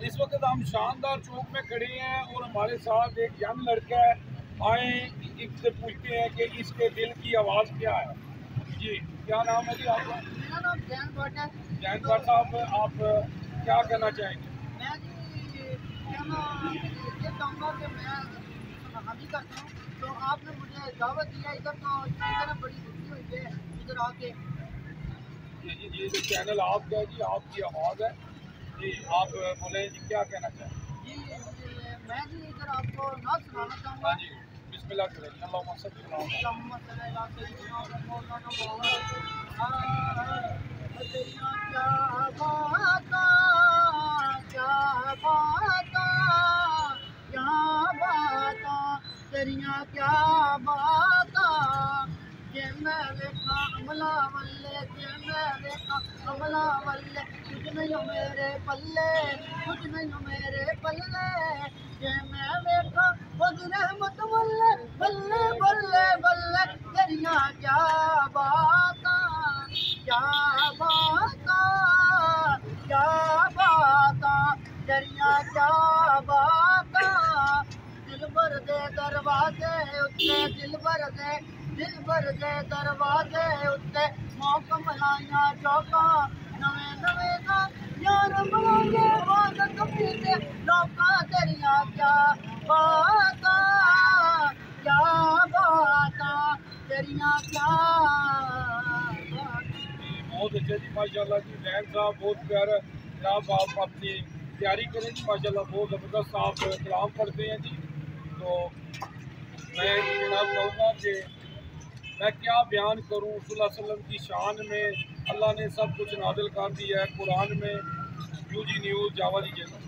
इस वक्त हम शानदार चौक में खड़े हैं और हमारे साथ एक यंग लड़का है। आए इससे पूछते हैं कि इसके दिल की आवाज़ क्या है। जी, क्या नाम है जी आपका? मेरा नाम जैन भट्ट है। जैन भट्ट साहब, आप क्या कहना चाहेंगे? मैं जी कहना ये चाहूँगा कि मैं हावी करता हूँ, तो आपने मुझे दावत दिया इधर, तो इधर बड़ी खुशी हुई है इधर आके। ये जो चैनल आपका है जी, आपकी आवाज़ है जी, आप बोले जी क्या कहना चाहेंगे? जी मैं जी इधर आपको नात सुनाना चाहूँगा। हाँ जी, बिस्मिल्लाह करें। अल्लाहुम्मा सल्ली अला तेरियां क्या बाता, क्या बाता, क्या बाता, तेरियां क्या बाता, जे मैं वेखा अमला वल्ले, जे मैं वेखा अमला वल्ले, कुछ नहीं हो मेरे पल्ले, कुछ नहीं हो मेरे पल्ले, जे मैं वेखा खुद रहमत वल्ले, बल्ले बल्ले बल्ले, तेरियां क्या बाता, क्या बाता, क्या बाता, तेरियां क्या बाता, दिल भर दे दरवाजे उत्ते, दिल भर दे दरवाजे उत्ते, मौकम लाइया चौका, नवे नवे ना यार बनाए बात कमीते लोका, तेरियां क्या बाता, क्या बाता, तेरियां क्या बाता। बहुत अच्छे जी, माशाल्लाह जी। जैन साहब बहुत प्यारा जनाब, आप अपनी तैयारी करें जी, माशाल्लाह बहुत ज़बरदस्त आप कलाम पढ़ते हैं जी। तो मैं जनाब कहूँगा कि मैं क्या बयान करूँ रसूलुल्लाह सल्लल्लाहु अलैहि वसल्लम की शान में। अल्लाह ने सब कुछ नाज़िल कर दिया है कुरान में। यूजी न्यूज़ जावा दीजिएगा।